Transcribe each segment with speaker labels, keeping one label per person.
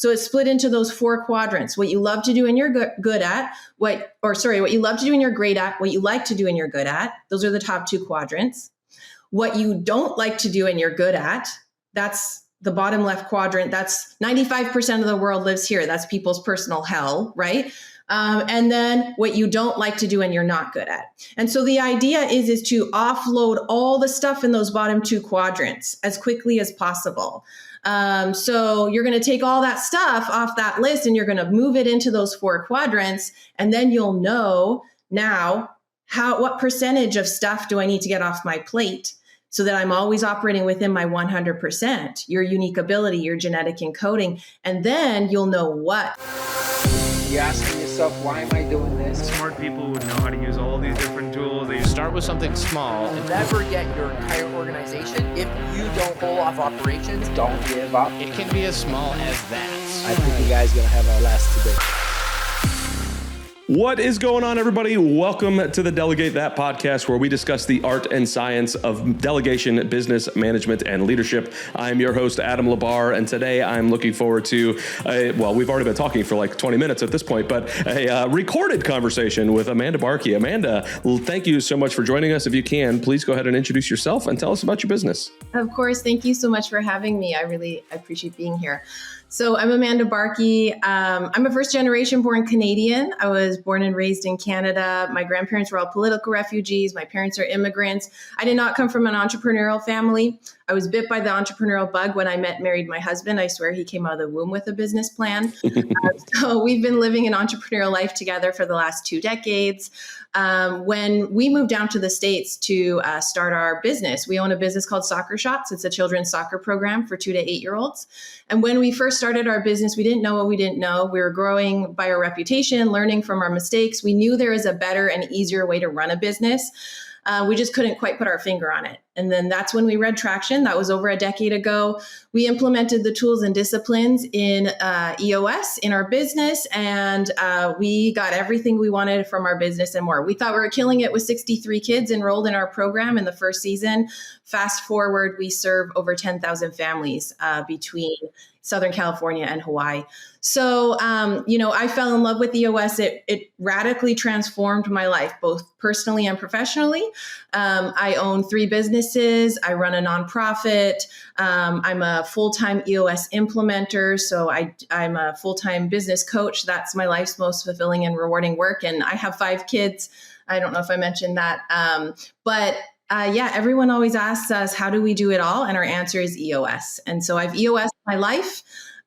Speaker 1: So it's split into those 4 quadrants: what you love to do and you're good at, what you love to do and you're great at, what you like to do and you're good at. Those are the top 2 quadrants. What you don't like to do and you're good at, that's the bottom left quadrant. That's 95% of the world lives here. That's people's personal hell, right? And then what you don't like to do and you're not good at. And so the idea is to offload all the stuff in those bottom 2 quadrants as quickly as possible. So you're going to take all that stuff off that list and you're going to move it into those 4 quadrants. And then you'll know now what percentage of stuff do I need to get off my plate, so that I'm always operating within my 100%, your unique ability, your genetic encoding. And then you'll know what.
Speaker 2: You're asking yourself, why am I doing this?
Speaker 3: Smart people would know how to use all these different tools. They start with something small.
Speaker 2: And never get your entire organization. If you don't pull off operations, don't give up.
Speaker 3: It can be as small as that.
Speaker 2: I think you guys are going to have a blast today.
Speaker 4: What is going on, everybody? Welcome to the Delegate That podcast, where we discuss the art and science of delegation, business management, and leadership. I'm your host, Adam Labar, and today I'm looking forward to, we've already been talking for like 20 minutes at this point, but a recorded conversation with Amanda Barkey. Amanda, thank you so much for joining us. If you can, please go ahead and introduce yourself and tell us about your business.
Speaker 1: Of course. Thank you so much for having me. I really appreciate being here. So I'm Amanda Barkey. I'm a first-generation born Canadian. I was born and raised in Canada. My grandparents were all political refugees. My parents are immigrants. I did not come from an entrepreneurial family. I was bit by the entrepreneurial bug when I married my husband. I swear he came out of the womb with a business plan. So we've been living an entrepreneurial life together for the last 2 decades. When we moved down to the States to start our business, we own a business called Soccer Shots. It's a children's soccer program for 2 to 8-year-olds. And when we first started our business, we didn't know what we didn't know. We were growing by our reputation, learning from our mistakes. We knew there was a better and easier way to run a business. We just couldn't quite put our finger on it. And then that's when we read traction. That was over a decade ago. We implemented the tools and disciplines in EOS in our business, and we got everything we wanted from our business and more. We thought we were killing it with 63 kids enrolled in our program in the first season. Fast forward, we serve over 10,000 families between Southern California and Hawaii. So, I fell in love with EOS. It radically transformed my life, both personally and professionally. I own 3 businesses. I run a nonprofit. I'm a full-time EOS implementer. So I'm a full-time business coach. That's my life's most fulfilling and rewarding work. And I have 5 kids. I don't know if I mentioned that. Everyone always asks us, how do we do it all? And our answer is EOS. And so I've EOS my life.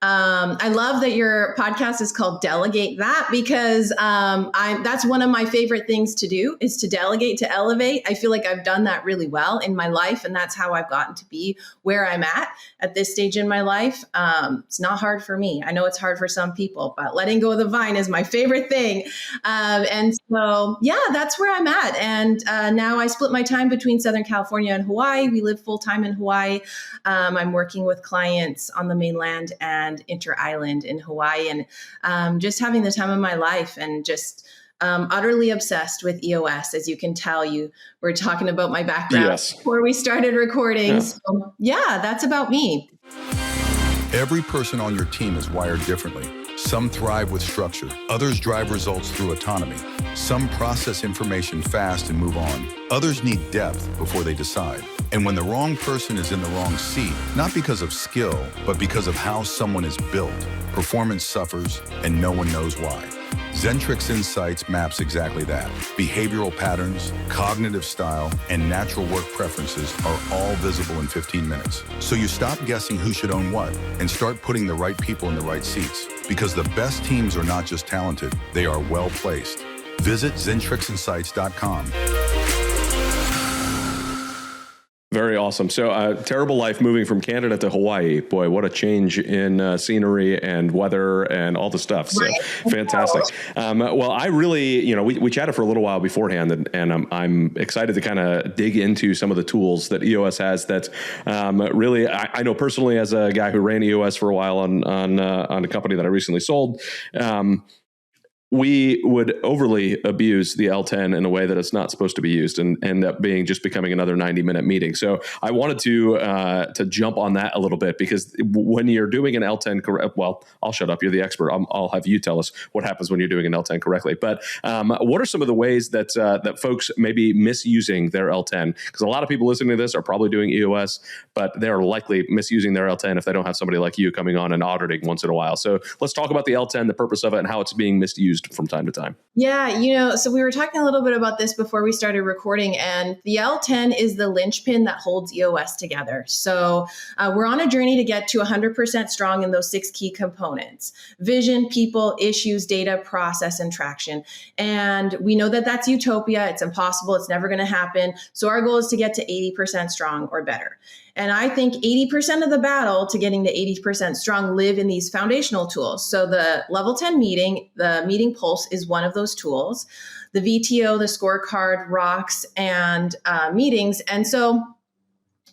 Speaker 1: I love that your podcast is called Delegate That, because that's one of my favorite things to do, is to delegate, to elevate. I feel like I've done that really well in my life, and that's how I've gotten to be where I'm at this stage in my life. It's not hard for me. I know it's hard for some people, but letting go of the vine is my favorite thing. That's where I'm at. And now I split my time between Southern California and Hawaii. We live full time in Hawaii. I'm working with clients on the mainland and inter-island in Hawaii, and just having the time of my life, and just utterly obsessed with EOS. As you can tell, you were talking about my background before we started recording. Yeah. So that's about me.
Speaker 5: Every person on your team is wired differently. Some thrive with structure. Others drive results through autonomy. Some process information fast and move on. Others need depth before they decide. And when the wrong person is in the wrong seat, not because of skill, but because of how someone is built, performance suffers and no one knows why. Zentrix Insights maps exactly that. Behavioral patterns, cognitive style, and natural work preferences are all visible in 15 minutes. So you stop guessing who should own what and start putting the right people in the right seats. Because the best teams are not just talented, they are well placed. Visit ZentrixInsights.com.
Speaker 4: Very awesome. So terrible life moving from Canada to Hawaii. Boy, what a change in scenery and weather and all the stuff. So fantastic. Well, I really, we chatted for a little while beforehand, and I'm excited to kind of dig into some of the tools that EOS has that really, I know personally as a guy who ran EOS for a while on a company that I recently sold. we would overly abuse the L10 in a way that it's not supposed to be used and end up just becoming another 90-minute meeting. So I wanted to jump on that a little bit, because when you're doing an L10 correct, well, I'll shut up. You're the expert. I'll have you tell us what happens when you're doing an L10 correctly. But what are some of the ways that that folks may be misusing their L10? Because a lot of people listening to this are probably doing EOS, but they're likely misusing their L10 if they don't have somebody like you coming on and auditing once in a while. So let's talk about the L10, the purpose of it, and how it's being misused from time to time.
Speaker 1: Yeah, so we were talking a little bit about this before we started recording, and the L10 is the linchpin that holds EOS together. So we're on a journey to get to 100% strong in those 6 key components: vision, people, issues, data, process, and traction. And we know that that's utopia. It's impossible. It's never going to happen. So our goal is to get to 80% strong or better. And I think 80% of the battle to getting to 80% strong live in these foundational tools. So the level 10 meeting, the meeting pulse is one of those tools. The VTO, the scorecard, rocks, and meetings. And so,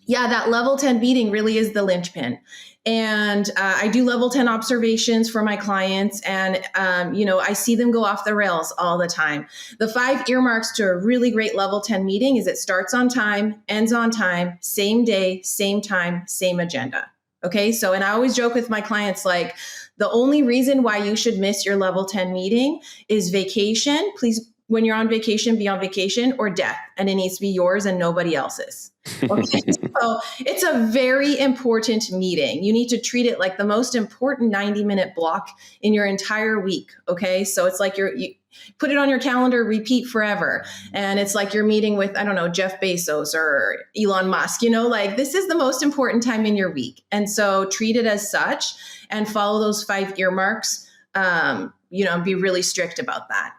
Speaker 1: yeah, that level 10 meeting really is the linchpin. And I do level 10 observations for my clients, and I see them go off the rails all the time. The 5 earmarks to a really great level 10 meeting is it starts on time, ends on time, same day, same time, same agenda. Okay, so, and I always joke with my clients, like, the only reason why you should miss your level 10 meeting is vacation. Please, when you're on vacation, be on vacation, or death, and it needs to be yours and nobody else's. Okay, so it's a very important meeting. You need to treat it like the most important 90-minute block in your entire week. Okay, so it's like you put it on your calendar, repeat forever. And it's like you're meeting with, I don't know, Jeff Bezos or Elon Musk, like, this is the most important time in your week. And so treat it as such and follow those 5 earmarks, be really strict about that.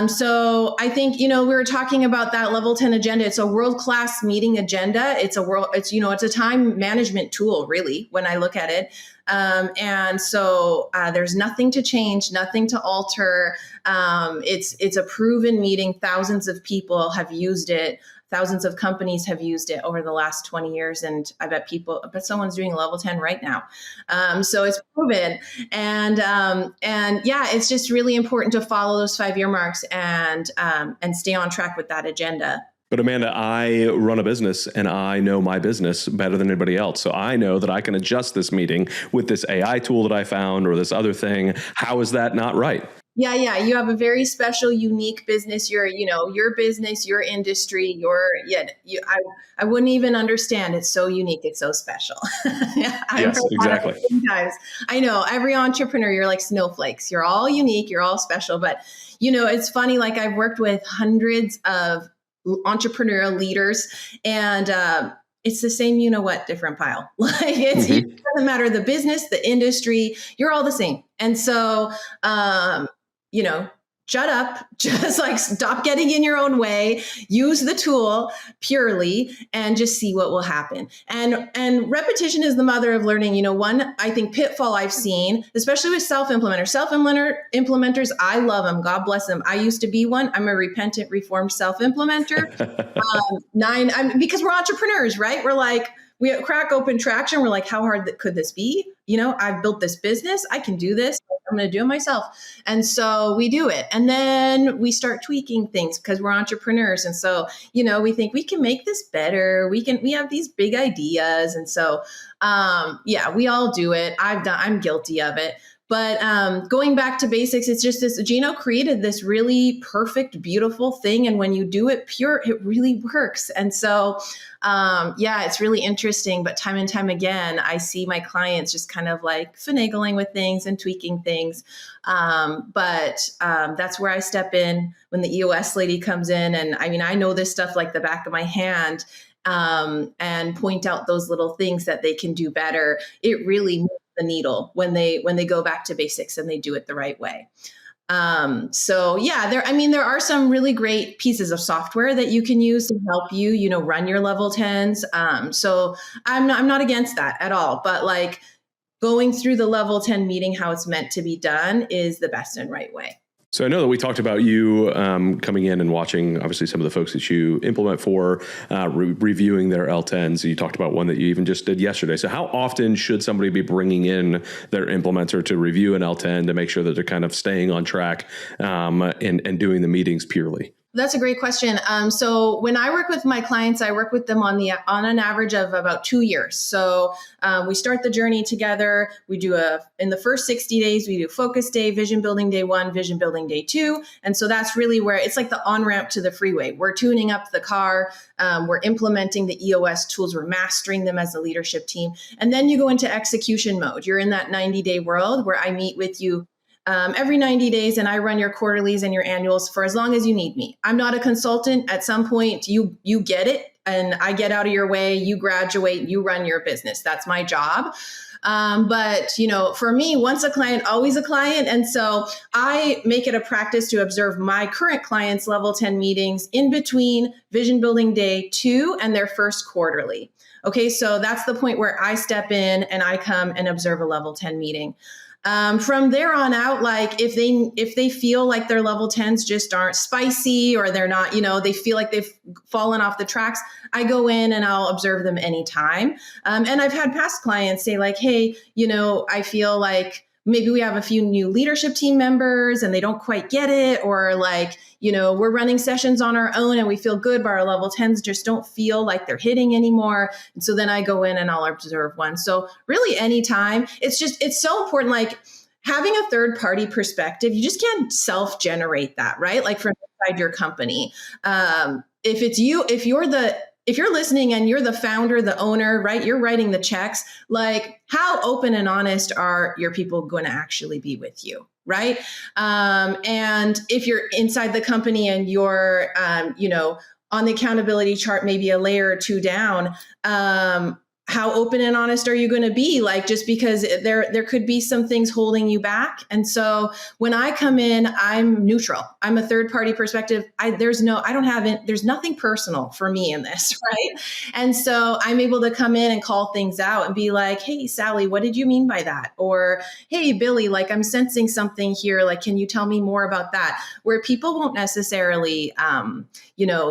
Speaker 1: So I think, we were talking about that level 10 agenda. It's a world-class meeting agenda. It's a time management tool, really, when I look at it. And so there's nothing to change, nothing to alter. It's a proven meeting. Thousands of people have used it. Thousands of companies have used it over the last 20 years. And I bet someone's doing level 10 right now. So it's proven. And yeah, it's just really important to follow those 5 earmarks and stay on track with that agenda.
Speaker 4: But Amanda, I run a business and I know my business better than anybody else. So I know that I can adjust this meeting with this AI tool that I found or this other thing. How is that not right?
Speaker 1: Yeah. You have a very special, unique business. Your business, your industry, I wouldn't even understand. It's so unique. It's so special.
Speaker 4: Yes, exactly.
Speaker 1: Sometimes I know every entrepreneur, you're like snowflakes. You're all unique. You're all special. But, it's funny. Like, I've worked with hundreds of entrepreneurial leaders, and it's the same, different pile. Like, it doesn't matter the business, the industry, you're all the same. And so, shut up, just like stop getting in your own way, use the tool purely, and just see what will happen. And repetition is the mother of learning. One, I think, pitfall I've seen, especially with self-implementers, I love them. God bless them. I used to be one. I'm a repentant, reformed self-implementer. Because we're entrepreneurs, right? We're like, we crack open Traction. We're like, how hard could this be? I've built this business. I can do this. I'm going to do it myself. And so we do it. And then we start tweaking things because we're entrepreneurs. And so, we think we can make this better. We have these big ideas. And so, we all do it. I'm guilty of it. But going back to basics, it's just this, Gino created this really perfect, beautiful thing. And when you do it pure, it really works. And so, it's really interesting. But time and time again, I see my clients just kind of like finagling with things and tweaking things. But that's where I step in when the EOS lady comes in. And I know this stuff like the back of my hand. And point out those little things that they can do better. It really moves the needle when they go back to basics and they do it the right way. There are some really great pieces of software that you can use to help you, run your level 10s. So I'm not against that at all, but like going through the level 10 meeting, how it's meant to be done is the best and right way.
Speaker 4: So I know that we talked about you coming in and watching, obviously, some of the folks that you implement for, reviewing their L10s. You talked about one that you even just did yesterday. So how often should somebody be bringing in their implementer to review an L10 to make sure that they're kind of staying on track and doing the meetings purely?
Speaker 1: That's a great question. So when I work with my clients, I work with them on an average of about 2 years. So we start the journey together. We do in the first 60 days, we do focus day, vision building day 1, vision building day 2. And so that's really where it's like the on-ramp to the freeway. We're tuning up the car. We're implementing the EOS tools. We're mastering them as a leadership team. And then you go into execution mode. You're in that 90-day world where I meet with you every 90 days, and I run your quarterlies and your annuals for as long as you need me. I'm not a consultant. At some point, you get it, and I get out of your way. You graduate. You run your business. That's my job. But for me, once a client, always a client. And so I make it a practice to observe my current clients' level 10 meetings in between vision building day 2 and their first quarterly. Okay, so that's the point where I step in and I come and observe a level 10 meeting. From there on out, like if they feel like their level 10s just aren't spicy, or they're not, they feel like they've fallen off the tracks, I go in and I'll observe them anytime. And I've had past clients say like, hey, I feel like maybe we have a few new leadership team members and they don't quite get it, or like, we're running sessions on our own and we feel good, but our level 10s just don't feel like they're hitting anymore. And so then I go in and I'll observe one. So really anytime, it's so important, like having a third party perspective, you just can't self-generate that, right? Like from inside your company. If you're listening and you're the founder, the owner, right? You're writing the checks, like how open and honest are your people going to actually be with you? Right. And if you're inside the company and you're, on the accountability chart, maybe a layer or 2 down, how open and honest are you going to be? Like, just because there could be some things holding you back. And so when I come in, I'm neutral. I'm a third party perspective. There's nothing personal for me in this. Right. And so I'm able to come in and call things out and be like, hey, Sally, what did you mean by that? Or, hey, Billy, like I'm sensing something here. Like, can you tell me more about that? Where people won't necessarily,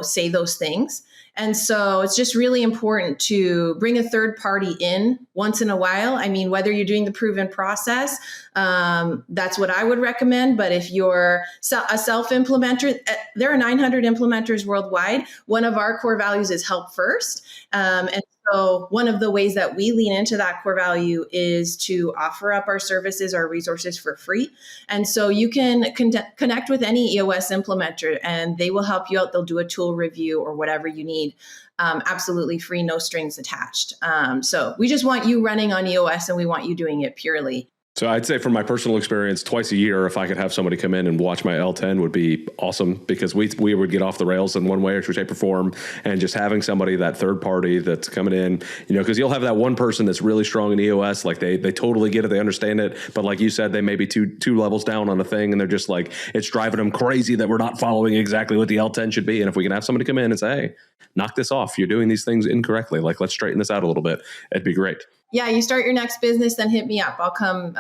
Speaker 1: say those things. And so it's just really important to bring a third party in once in a while. I mean, whether you're doing the proven process, that's what I would recommend. But if you're a self-implementer, there are 900 implementers worldwide. One of our core values is help first. And so one of the ways that we lean into that core value is to offer up our services, our resources for free. And so you can connect with any EOS implementer and they will help you out. They'll do a tool review or whatever you need. Absolutely free, no strings attached. So we just want you running on EOS and we want you doing it purely.
Speaker 4: So I'd say from my personal experience, twice a year, if I could have somebody come in and watch my L10 would be awesome, because we would get off the rails in one way or shape or form. And just having somebody, that third party that's coming in, because you'll have that one person that's really strong in EOS, like they totally get it, they understand it. But like you said, they may be two levels down on a thing and they're just like, it's driving them crazy that we're not following exactly what the L10 should be. And if we can have somebody come in and say, hey, knock this off, you're doing these things incorrectly, like let's straighten this out a little bit, it'd be great.
Speaker 1: Yeah, you start your next business, then hit me up. I'll come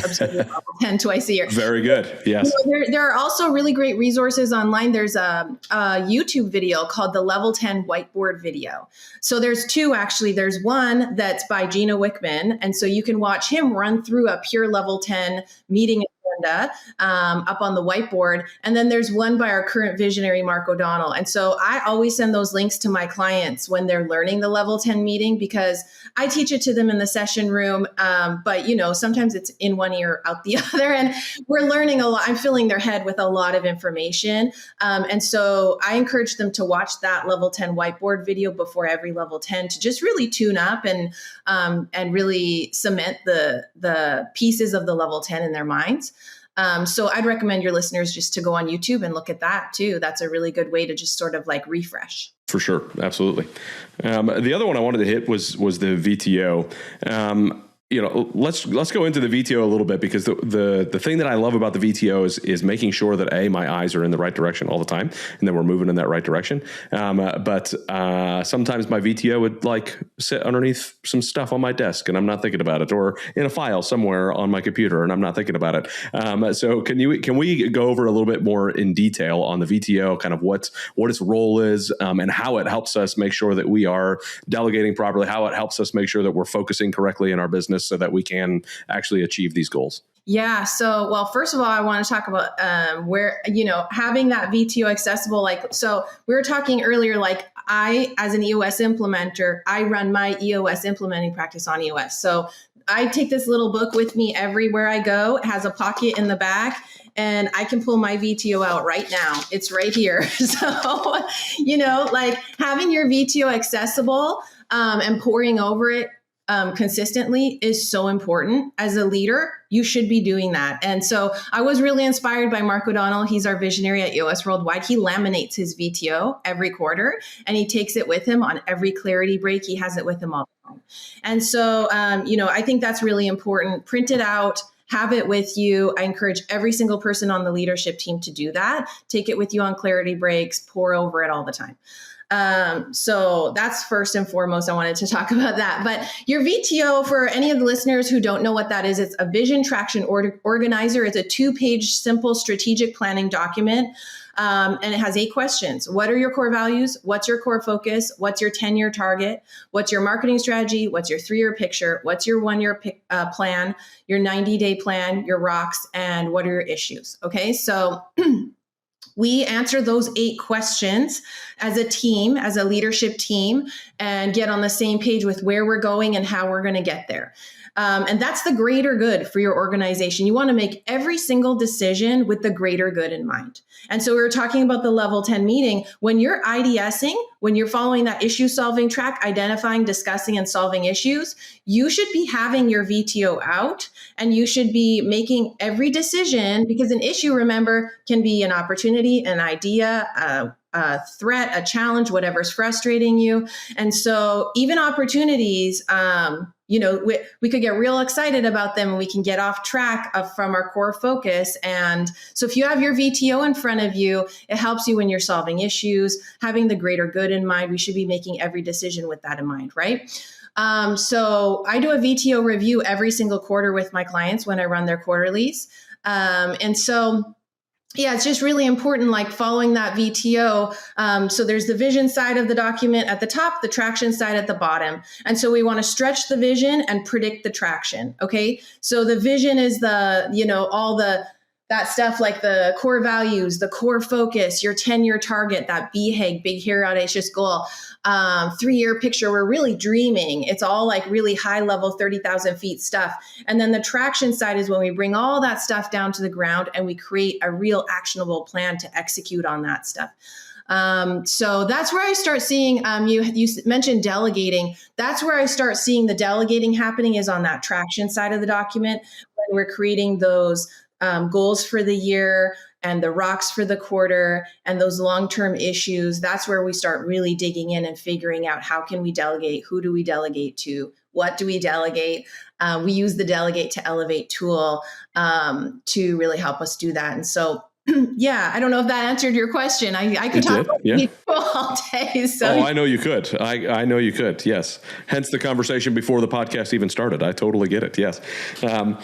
Speaker 1: observe your level 10 twice a year.
Speaker 4: Very good. Yes.
Speaker 1: There are also really great resources online. There's a YouTube video called the Level 10 Whiteboard Video. So there's 2, actually. There's one that's by Gina Wickman. And so you can watch him run through a pure Level 10 meeting agenda up on the whiteboard. And then there's one by our current visionary, Mark O'Donnell. And so I always send those links to my clients when they're learning the Level 10 meeting, because I teach it to them in the session room. But, sometimes it's in one ear, out the other. And we're learning a lot. I'm filling their head with a lot of information. And so I encourage them to watch that Level 10 whiteboard video before every Level 10 to just really tune up and really cement the pieces of the Level 10 in their minds. So I'd recommend your listeners just to go on YouTube and look at that too. That's a really good way to just sort of like refresh.
Speaker 4: For sure. Absolutely. The other one I wanted to hit was the VTO. let's go into the VTO a little bit, because the thing that I love about the VTO is making sure that my eyes are in the right direction all the time, and then we're moving in that right direction. But sometimes my VTO would like sit underneath some stuff on my desk and I'm not thinking about it, or in a file somewhere on my computer and I'm not thinking about it. So can we go over a little bit more in detail on the VTO, kind of what its role is, and how it helps us make sure that we are delegating properly, how it helps us make sure that we're focusing correctly in our business so that we can actually achieve these goals?
Speaker 1: Yeah. So, well, first of all, I want to talk about where, having that VTO accessible. So we were talking earlier, I, as an EOS implementer, I run my EOS implementing practice on EOS. So I take this little book with me everywhere I go. It has a pocket in the back, and I can pull my VTO out right now. It's right here. So, having your VTO accessible and poring over it consistently is so important. As a leader, you should be doing that. And so I was really inspired by Mark O'Donnell. He's our visionary at EOS Worldwide. He laminates his VTO every quarter, and he takes it with him on every clarity break. He has it with him all the time. And so, I think that's really important. Print it out. Have it with you. I encourage every single person on the leadership team to do that. Take it with you on clarity breaks, pour over it all the time. So that's first and foremost, I wanted to talk about that. But your VTO, for any of the listeners who don't know what that is, it's a vision traction organizer. It's a 2-page simple strategic planning document. And it has 8 questions. What are your core values? What's your core focus? What's your 10-year target? What's your marketing strategy? What's your 3-year picture? What's your 1-year plan? Your 90-day plan, your rocks, and what are your issues? Okay. So we answer those 8 questions as a team, as a leadership team, and get on the same page with where we're going and how we're going to get there. And that's the greater good for your organization. You want to make every single decision with the greater good in mind. And so we were talking about the level 10 meeting. When you're IDSing, when you're following that issue solving track, identifying, discussing, and solving issues, you should be having your VTO out, and you should be making every decision, because an issue, remember, can be an opportunity, an idea, a threat, a challenge, whatever's frustrating you. And so even opportunities, we could get real excited about them, and we can get off track from our core focus. And so if you have your VTO in front of you, it helps you when you're solving issues, having the greater good in mind. We should be making every decision with that in mind, right? So I do a VTO review every single quarter with my clients when I run their quarterlies. Yeah, it's just really important, following that VTO. So there's the vision side of the document at the top, the traction side at the bottom. And so we want to stretch the vision and predict the traction. Okay. So the vision is that stuff like the core values, the core focus, your 10-year target, that BHAG, big, hairy, audacious goal, 3-year picture. We're really dreaming. It's all really high level, 30,000 feet stuff. And then the traction side is when we bring all that stuff down to the ground and we create a real actionable plan to execute on that stuff. So that's where I start seeing, you mentioned delegating. That's where I start seeing the delegating happening, is on that traction side of the document, when we're creating those goals for the year and the rocks for the quarter and those long-term issues. That's where we start really digging in and figuring out, how can we delegate? Who do we delegate to? What do we delegate? We use the Delegate to Elevate tool to really help us do that. And so, yeah, I don't know if that answered your question. I could talk about people all day. So.
Speaker 4: Oh, I know you could. I know you could. Yes. Hence the conversation before the podcast even started. I totally get it. Yes. So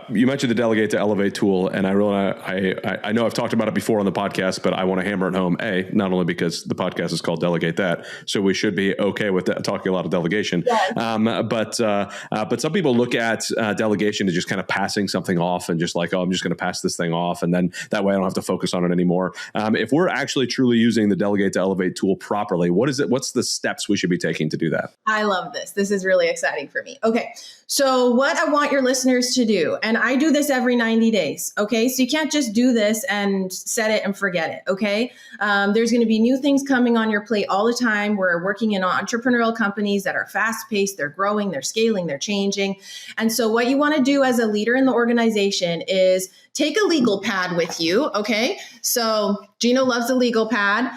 Speaker 4: you mentioned the Delegate to Elevate tool, and I know I've talked about it before on the podcast, but I want to hammer it home. Not only because the podcast is called Delegate That, so we should be okay with that, talking a lot of delegation. Yes. But some people look at delegation as just kind of passing something off, and just I'm just going to pass this thing off, and then that way I don't have to focus on it anymore. If we're actually truly using the Delegate to Elevate tool properly, what's the steps we should be taking to do that?
Speaker 1: I love this. This is really exciting for me. Okay. So what I want your listeners to do, and I do this every 90 days. Okay. So you can't just do this and set it and forget it. Okay. There's going to be new things coming on your plate all the time. We're working in entrepreneurial companies that are fast paced. They're growing, they're scaling, they're changing. And so what you want to do as a leader in the organization is take take a legal pad with you. Okay. So Gino loves a legal pad.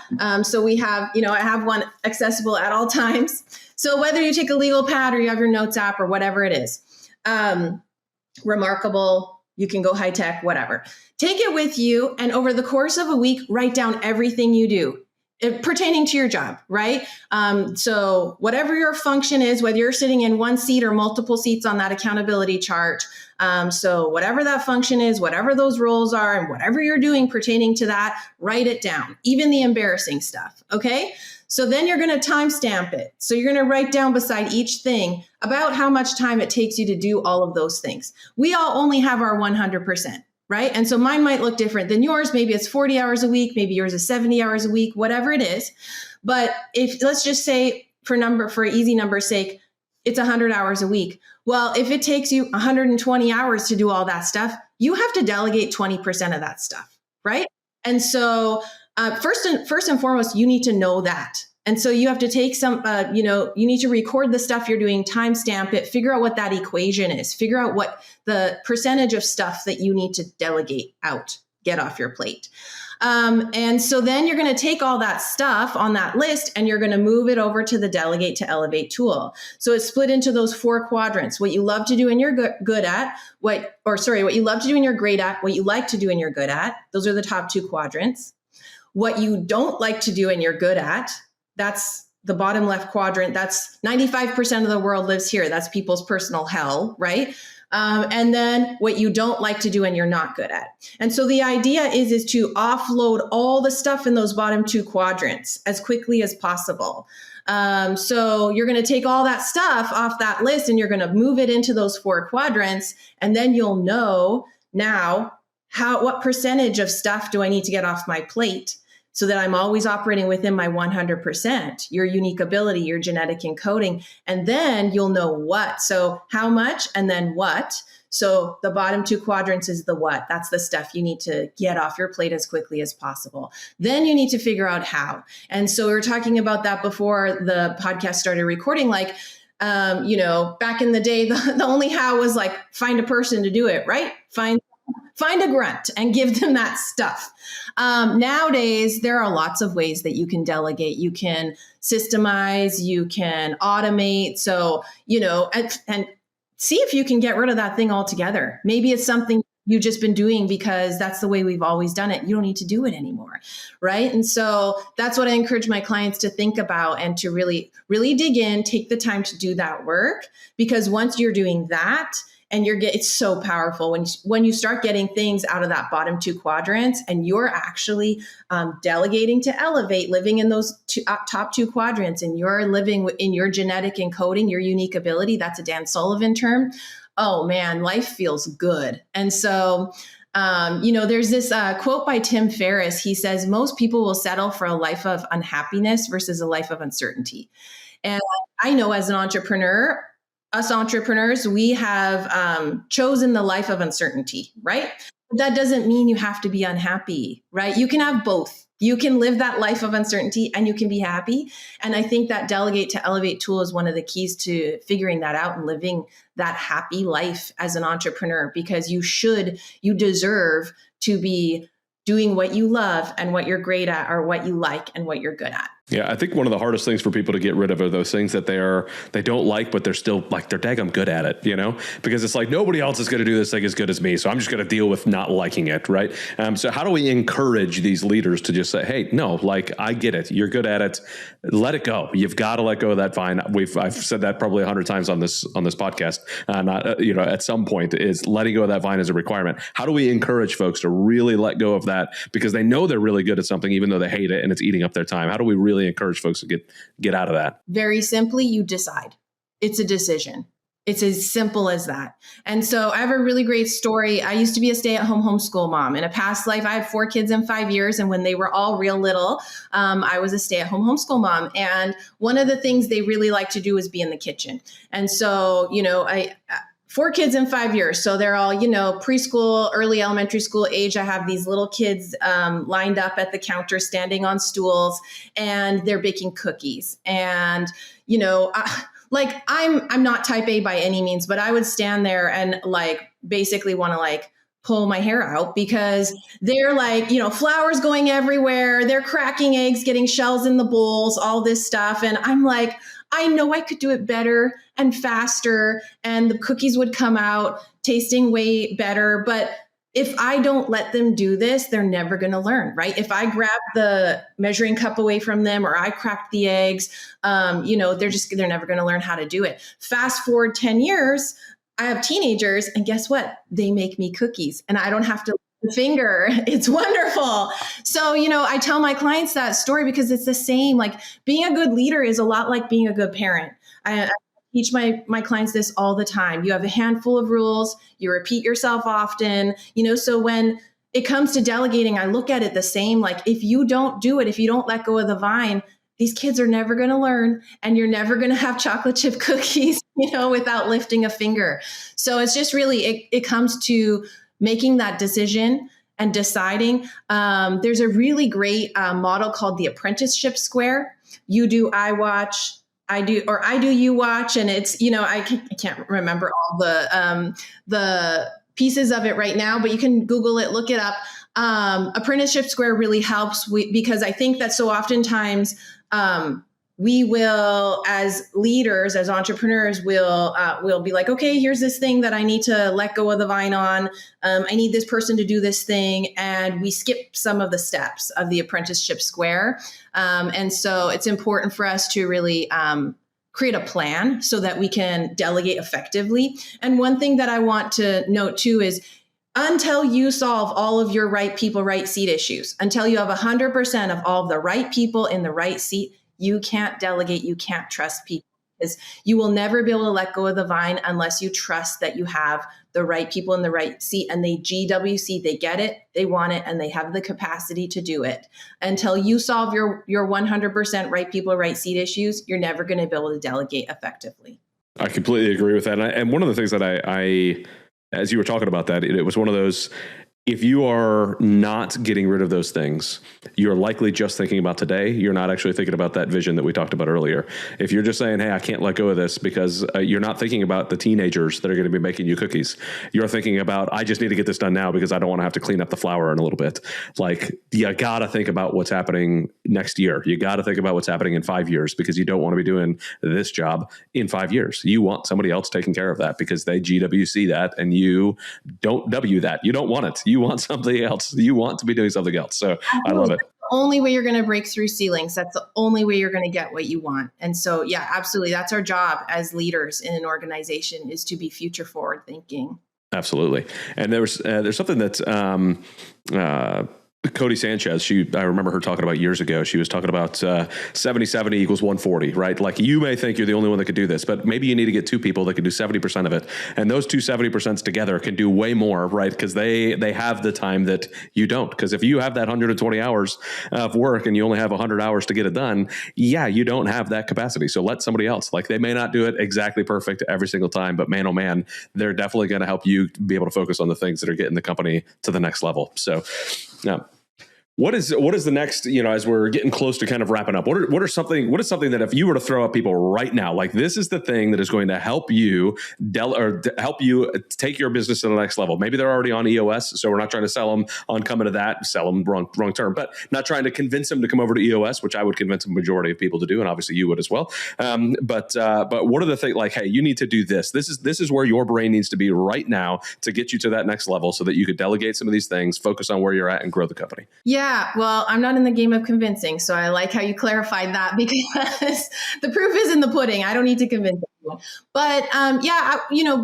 Speaker 1: So we have, I have one accessible at all times. So whether you take a legal pad or you have your notes app or whatever it is, Remarkable, you can go high tech, whatever. Take it with you. And over the course of a week, write down everything you do pertaining to your job, right? So whatever your function is, whether you're sitting in one seat or multiple seats on that accountability chart. So whatever that function is, whatever those roles are, and whatever you're doing pertaining to that, write it down, even the embarrassing stuff. Okay. So then you're going to timestamp it. So you're going to write down beside each thing about how much time it takes you to do all of those things. We all only have our 100%. Right. And so mine might look different than yours. Maybe it's 40 hours a week. Maybe yours is 70 hours a week, whatever it is. But if let's just say for easy number's sake, it's 100 hours a week. Well, if it takes you 120 hours to do all that stuff, you have to delegate 20% of that stuff. Right. And so first and foremost, you need to know that. And so you have to take you need to record the stuff you're doing, timestamp it, figure out what that equation is, figure out what the percentage of stuff that you need to delegate out, get off your plate. And so then you're going to take all that stuff on that list and you're going to move it over to the Delegate to Elevate tool. So it's split into those 4 quadrants: what you love to do and you're good at, what you love to do and you're great at, what you like to do and you're good at. Those are the top 2 quadrants. What you don't like to do and you're good at, that's the bottom left quadrant. That's 95% of the world lives here. That's people's personal hell, right? And then what you don't like to do and you're not good at. And so the idea is to offload all the stuff in those bottom 2 quadrants as quickly as possible. So you're going to take all that stuff off that list and you're going to move it into those 4 quadrants. And then you'll know now what percentage of stuff do I need to get off my plate, so that I'm always operating within my 100%, your unique ability, your genetic encoding. And then you'll know what. So how much and then what. So the bottom 2 quadrants is the what. That's the stuff you need to get off your plate as quickly as possible. Then you need to figure out how. And so we were talking about that before the podcast started recording, back in the day, the only how was like, find a person to do it, right? Find a grunt and give them that stuff. Nowadays, there are lots of ways that you can delegate. You can systemize, you can automate. So, and see if you can get rid of that thing altogether. Maybe it's something you've just been doing because that's the way we've always done it. You don't need to do it anymore. Right. And so that's what I encourage my clients to think about and to really, really dig in, take the time to do that work. Because once you're doing that, and it's so powerful when you start getting things out of that bottom 2 quadrants and you're actually delegating to elevate, living in those top 2 quadrants, and you're living in your genetic encoding, your unique ability. That's a Dan Sullivan term. Oh man, life feels good. And so, there's this quote by Tim Ferriss. He says, most people will settle for a life of unhappiness versus a life of uncertainty. And I know as an entrepreneur, us entrepreneurs, we have chosen the life of uncertainty, right? But that doesn't mean you have to be unhappy, right? You can have both. You can live that life of uncertainty and you can be happy. And I think that Delegate to Elevate tool is one of the keys to figuring that out and living that happy life as an entrepreneur, because you deserve to be doing what you love and what you're great at, or what you like and what you're good at.
Speaker 4: Yeah, I think one of the hardest things for people to get rid of are those things that they don't like, but they're still like, they're daggum good at it, because it's like nobody else is going to do this thing as good as me. So I'm just going to deal with not liking it. Right. So how do we encourage these leaders to just say, hey, no, like, I get it. You're good at it. Let it go. You've got to let go of that vine. I've said that probably 100 times on this podcast. At some point is letting go of that vine is a requirement. How do we encourage folks to really let go of that because they know they're really good at something, even though they hate it and it's eating up their time? How do we really encourage folks to get out of that?
Speaker 1: Very simply, you decide. It's a decision. It's as simple as that. And so I have a really great story. I used to be a stay-at-home homeschool mom. In a past life, I had 4 kids in 5 years. And when they were all real little, I was a stay-at-home homeschool mom. And one of the things they really like to do is be in the kitchen. And so, 4 kids in 5 years. So they're all, preschool, early elementary school age. I have these little kids lined up at the counter, standing on stools, and they're baking cookies. And, I'm not type A by any means, but I would stand there and basically want to pull my hair out because they're like, flowers going everywhere. They're cracking eggs, getting shells in the bowls, all this stuff. And I'm like, I know I could do it better and faster, and the cookies would come out tasting way better. But if I don't let them do this, they're never going to learn, right? If I grab the measuring cup away from them or I cracked the eggs, they're never going to learn how to do it. Fast forward 10 years, I have teenagers, and guess what? They make me cookies and I don't have to lift the finger. It's wonderful. So, I tell my clients that story because it's the same. Like, being a good leader is a lot like being a good parent. I teach my clients this all the time. You have a handful of rules, you repeat yourself often, so when it comes to delegating, I look at it the same. Like, if you don't do it, if you don't let go of the vine, these kids are never going to learn, and you're never going to have chocolate chip cookies, without lifting a finger. So it's just really, it comes to making that decision and deciding. There's a really great model called the apprenticeship square. You do, I watch. I do, you watch. And it's, I can't remember all the pieces of it right now, but you can Google it, look it up. Apprenticeship Square really helps because I think that so oftentimes we will, as leaders, as entrepreneurs, we'll be like, okay, here's this thing that I need to let go of the vine on. I need this person to do this thing. And we skip some of the steps of the apprenticeship square. And so it's important for us to really create a plan so that we can delegate effectively. And one thing that I want to note too is, until you solve all of your right people, right seat issues, until you have 100% of all of the right people in the right seat, you can't delegate, you can't trust people, because you will never be able to let go of the vine unless you trust that you have the right people in the right seat, and they GWC, they get it, they want it, and they have the capacity to do it. Until you solve your 100% right people, right seat issues, you're never going to be able to delegate effectively.
Speaker 4: I completely agree with that. And one of the things that I as you were talking about that, it was one of those, if you are not getting rid of those things, you're likely just thinking about today. You're not actually thinking about that vision that we talked about earlier. If you're just saying, hey, I can't let go of this, because you're not thinking about the teenagers that are going to be making you cookies. You're thinking about, I just need to get this done now because I don't want to have to clean up the flour in a little bit. Like, you got to think about what's happening next year. You got to think about what's happening in 5 years, because you don't want to be doing this job in 5 years. You want somebody else taking care of that because they GWC that and you don't W that. You don't want it. You want something else. You want to be doing something else. So I love it.
Speaker 1: The only way you're going to break through ceilings. That's the only way you're going to get what you want. And so, yeah, absolutely. That's our job as leaders in an organization, is to be future forward thinking.
Speaker 4: Absolutely. And there's something that Cody Sanchez, I remember her talking about years ago. She was talking about 70-70 equals 140, right? Like, you may think you're the only one that could do this, but maybe you need to get two people that can do 70% of it. And those two 70% together can do way more, right? Because they have the time that you don't. Because if you have that 120 hours of work and you only have 100 hours to get it done, yeah, you don't have that capacity. So let somebody else. Like, they may not do it exactly perfect every single time, but man, oh man, they're definitely going to help you be able to focus on the things that are getting the company to the next level. So, yeah. What is the next, as we're getting close to kind of wrapping up, what is something that if you were to throw at people right now, like, this is the thing that is going to help you help you take your business to the next level? Maybe they're already on EOS, so we're not trying to sell them on coming to that, sell them wrong term, but not trying to convince them to come over to EOS, which I would convince a majority of people to do, and obviously you would as well. But what are the things, like, hey, you need to do this. This is where your brain needs to be right now to get you to that next level, so that you could delegate some of these things, focus on where you're at, and grow the company.
Speaker 1: Yeah, well, I'm not in the game of convincing, so I like how you clarified that, because the proof is in the pudding. I don't need to convince anyone. But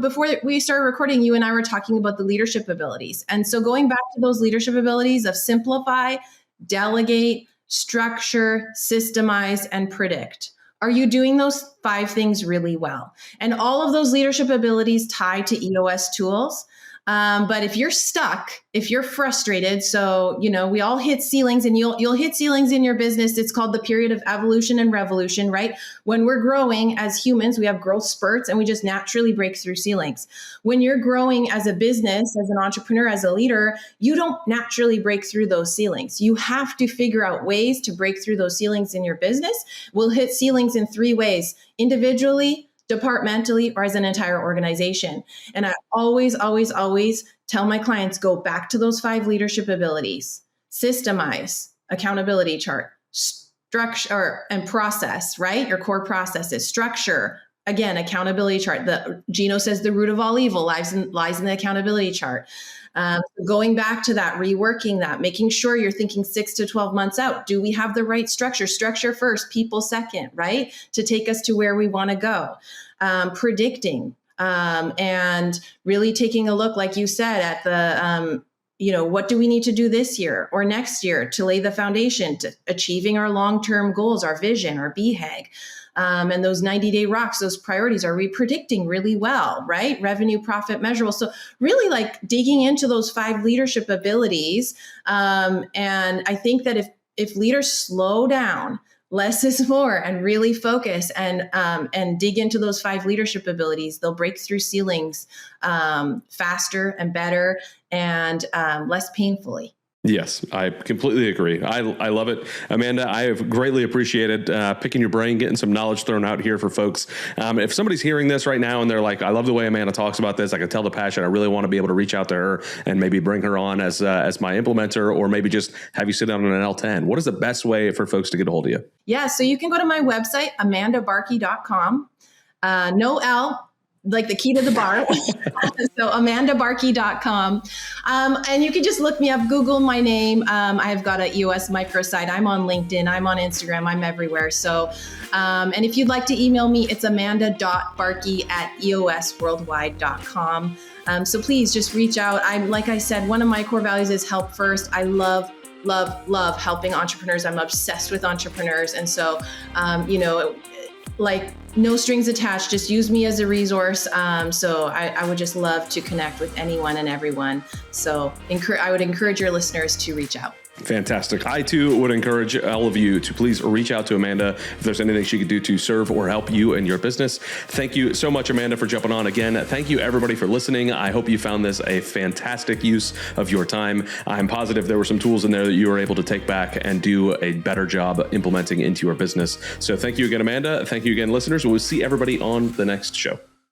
Speaker 1: before we started recording, you and I were talking about the leadership abilities. And so going back to those leadership abilities of simplify, delegate, structure, systemize, and predict. Are you doing those 5 things really well? And all of those leadership abilities tie to EOS tools. But if you're stuck, if you're frustrated, so, we all hit ceilings, and you'll hit ceilings in your business. It's called the period of evolution and revolution, right? When we're growing as humans, we have growth spurts, and we just naturally break through ceilings. When you're growing as a business, as an entrepreneur, as a leader, you don't naturally break through those ceilings. You have to figure out ways to break through those ceilings in your business. We'll hit ceilings in 3 ways: individually, departmentally, or as an entire organization. And I always, always, always tell my clients, go back to those 5 leadership abilities: systemize, accountability chart, structure and process, right? Your core processes, structure, again, accountability chart. Gino says the root of all evil lies in the accountability chart. Going back to that, reworking that, making sure you're thinking 6 to 12 months out. Do we have the right structure? Structure first, people second, right? To take us to where we want to go. Predicting, and really taking a look, like you said, at the, what do we need to do this year or next year to lay the foundation to achieving our long-term goals, our vision, our BHAG. And those 90-day rocks, those priorities, are we predicting really well, right? Revenue, profit, measurable. So really like digging into those 5 leadership abilities. And I think that if leaders slow down, less is more, and really focus and dig into those 5 leadership abilities, they'll break through ceilings faster and better and less painfully.
Speaker 4: Yes, I completely agree. I love it. Amanda, I have greatly appreciated picking your brain, getting some knowledge thrown out here for folks. If somebody's hearing this right now and they're like, I love the way Amanda talks about this, I can tell the passion. I really want to be able to reach out to her and maybe bring her on as my implementer, or maybe just have you sit down on an L10. What is the best way for folks to get a hold of you?
Speaker 1: Yeah, so you can go to my website, amandabarkey.com. No L, like the key to the bar. So amandabarkey.com. And you can just look me up, Google my name. I've got an EOS microsite. I'm on LinkedIn. I'm on Instagram. I'm everywhere. So, and if you'd like to email me, it's amanda.barkey@eosworldwide.com. So please just reach out. Like I said, one of my core values is help first. I love helping entrepreneurs. I'm obsessed with entrepreneurs. And so, like no strings attached, just use me as a resource. So I would just love to connect with anyone and everyone. So I would encourage your listeners to reach out.
Speaker 4: Fantastic. I too would encourage all of you to please reach out to Amanda if there's anything she could do to serve or help you and your business. Thank you so much, Amanda, for jumping on again. Thank you, everybody, for listening. I hope you found this a fantastic use of your time. I'm positive there were some tools in there that you were able to take back and do a better job implementing into your business. So thank you again, Amanda. Thank you again, listeners. We'll see everybody on the next show.